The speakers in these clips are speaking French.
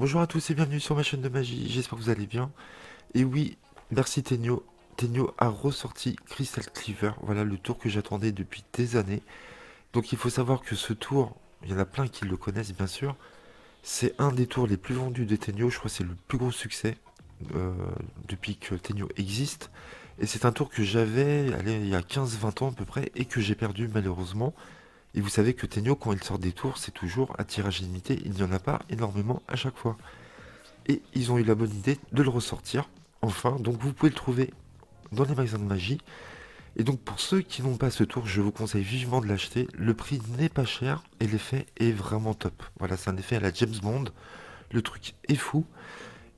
Bonjour à tous et bienvenue sur ma chaîne de magie, j'espère que vous allez bien. Et oui, merci Tenyo. Tenyo a ressorti Crystal Cleaver, voilà le tour que j'attendais depuis des années. Donc il faut savoir que ce tour, il y en a plein qui le connaissent bien sûr, c'est un des tours les plus vendus de Tenyo, je crois que c'est le plus gros succès euh, depuis que Tenyo existe. Et c'est un tour que j'avais, allez, il y a 15-20 ans à peu près, et que j'ai perdu malheureusement. Et vous savez que Tenyo, quand il sort des tours, c'est toujours à tirage limité, il n'y en a pas énormément à chaque fois. Et ils ont eu la bonne idée de le ressortir, enfin, donc vous pouvez le trouver dans les magasins de magie. Et donc pour ceux qui n'ont pas ce tour, je vous conseille vivement de l'acheter. Le prix n'est pas cher et l'effet est vraiment top. Voilà, c'est un effet à la James Bond. Le truc est fou.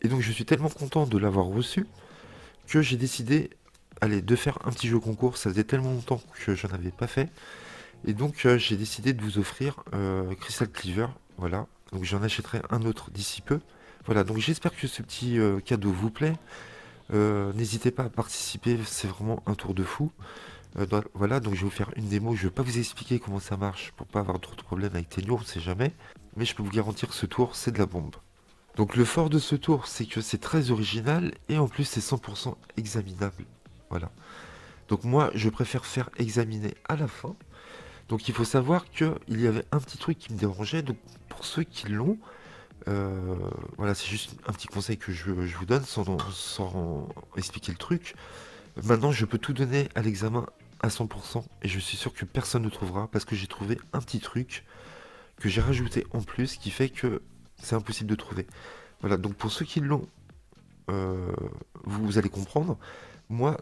Et donc je suis tellement content de l'avoir reçu que j'ai décidé, allez, de faire un petit jeu concours. Ça faisait tellement longtemps que je n'en avais pas fait. Et donc j'ai décidé de vous offrir Crystal Cleaver. Voilà, donc j'en achèterai un autre d'ici peu. Voilà, donc j'espère que ce petit cadeau vous plaît. N'hésitez pas à participer, c'est vraiment un tour de fou. Voilà, donc je vais vous faire une démo. Je vais pas vous expliquer comment ça marche pour pas avoir trop de problèmes avec Tenyo, on sait jamais. Mais je peux vous garantir que ce tour, c'est de la bombe. Donc le fort de ce tour, c'est que c'est très original et en plus c'est 100% examinable. Voilà. Donc moi, je préfère faire examiner à la fin. Donc il faut savoir qu'il y avait un petit truc qui me dérangeait. Donc pour ceux qui l'ont, voilà, c'est juste un petit conseil que je vous donne sans expliquer le truc. Maintenant, je peux tout donner à l'examen à 100% et je suis sûr que personne ne trouvera parce que j'ai trouvé un petit truc que j'ai rajouté en plus qui fait que c'est impossible de trouver. Voilà, donc pour ceux qui l'ont, euh, vous allez comprendre. Moi,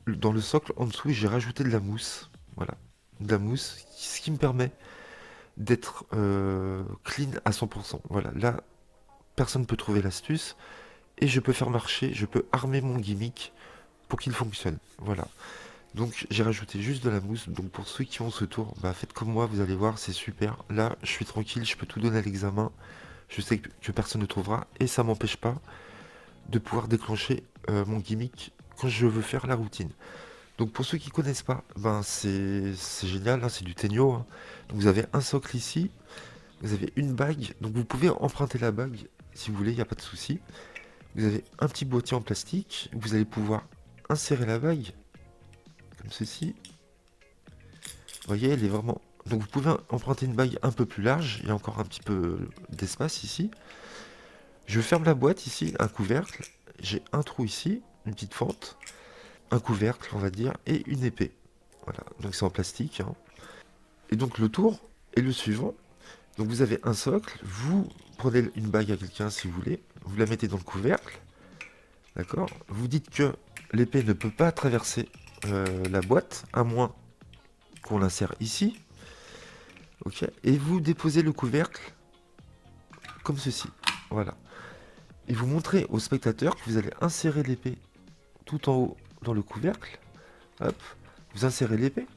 dans le socle en dessous, j'ai rajouté de la mousse. Voilà, de la mousse, ce qui me permet d'être clean à 100%. Voilà, là, personne ne peut trouver l'astuce et je peux faire marcher, je peux armer mon gimmick pour qu'il fonctionne. Voilà. Donc j'ai rajouté juste de la mousse. Donc pour ceux qui ont ce tour, bah faites comme moi, vous allez voir, c'est super. Là, je suis tranquille, je peux tout donner à l'examen. Je sais que personne ne trouvera et ça m'empêche pas de pouvoir déclencher mon gimmick quand je veux faire la routine. Donc pour ceux qui connaissent pas, ben c'est génial, hein, c'est du Tenyo, hein. Donc vous avez un socle ici, vous avez une bague, donc vous pouvez emprunter la bague si vous voulez, il n'y a pas de souci. Vous avez un petit boîtier en plastique, vous allez pouvoir insérer la bague, comme ceci. Vous voyez, elle est vraiment... Donc vous pouvez emprunter une bague un peu plus large, il y a encore un petit peu d'espace ici. Je ferme la boîte ici, un couvercle, j'ai un trou ici, une petite fente, un couvercle on va dire, et une épée. Voilà, donc c'est en plastique, hein. Et donc le tour est le suivant. Donc vous avez un socle, vous prenez une bague à quelqu'un si vous voulez, vous la mettez dans le couvercle, d'accord. Vous dites que l'épée ne peut pas traverser la boîte, à moins qu'on l'insère ici, ok. Et vous déposez le couvercle comme ceci, voilà. Et vous montrez au spectateur que vous allez insérer l'épée tout en haut dans le couvercle, hop, vous insérez l'épée,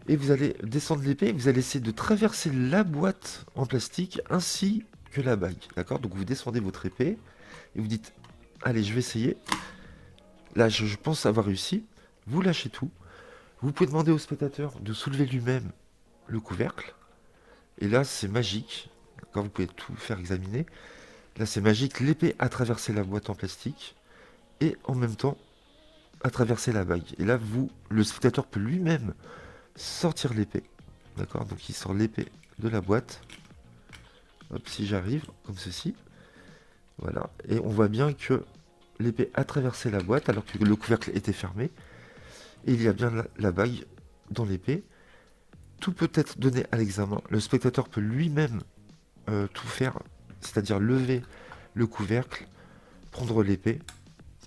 et vous allez descendre l'épée, vous allez essayer de traverser la boîte en plastique ainsi que la bague, d'accord. Donc vous descendez votre épée et vous dites allez, je vais essayer. Là je pense avoir réussi. Vous lâchez tout, vous pouvez demander au spectateur de soulever lui-même le couvercle et là c'est magique, quand vous pouvez tout faire examiner. Là c'est magique, l'épée a traversé la boîte en plastique et en même temps a traversé la bague, et là vous, le spectateur peut lui-même sortir l'épée, d'accord. Donc il sort l'épée de la boîte, hop, si j'arrive, comme ceci, voilà, et on voit bien que l'épée a traversé la boîte alors que le couvercle était fermé, et il y a bien la bague dans l'épée. Tout peut être donné à l'examen, le spectateur peut lui-même tout faire, c'est-à-dire lever le couvercle, prendre l'épée,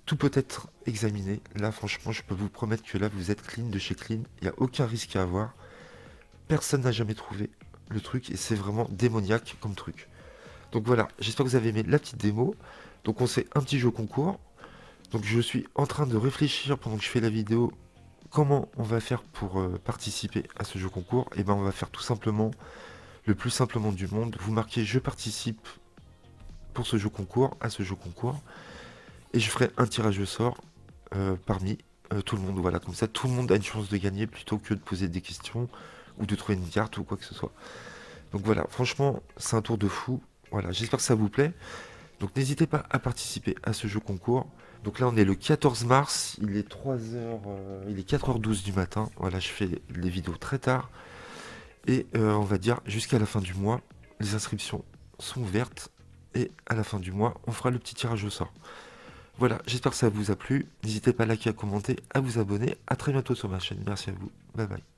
tout peut être examiné. Là franchement je peux vous promettre que là vous êtes clean de chez clean, il n'y a aucun risque à avoir. Personne n'a jamais trouvé le truc et c'est vraiment démoniaque comme truc. Donc voilà, j'espère que vous avez aimé la petite démo. Donc on fait un petit jeu concours. Donc je suis en train de réfléchir pendant que je fais la vidéo comment on va faire pour participer à ce jeu concours. Et ben on va faire tout simplement le plus simplement du monde. Vous marquez je participe pour ce jeu concours, à ce jeu concours. Et je ferai un tirage au sort parmi tout le monde. Voilà, comme ça tout le monde a une chance de gagner plutôt que de poser des questions ou de trouver une carte ou quoi que ce soit. Donc voilà, franchement, c'est un tour de fou. Voilà, j'espère que ça vous plaît. Donc n'hésitez pas à participer à ce jeu concours. Donc là on est le 14 mars, il est 3h, il est 4h12 du matin. Voilà, je fais les vidéos très tard. Et on va dire jusqu'à la fin du mois, les inscriptions sont ouvertes. Et à la fin du mois, on fera le petit tirage au sort. Voilà, j'espère que ça vous a plu. N'hésitez pas à liker, à commenter, à vous abonner. À très bientôt sur ma chaîne. Merci à vous. Bye bye.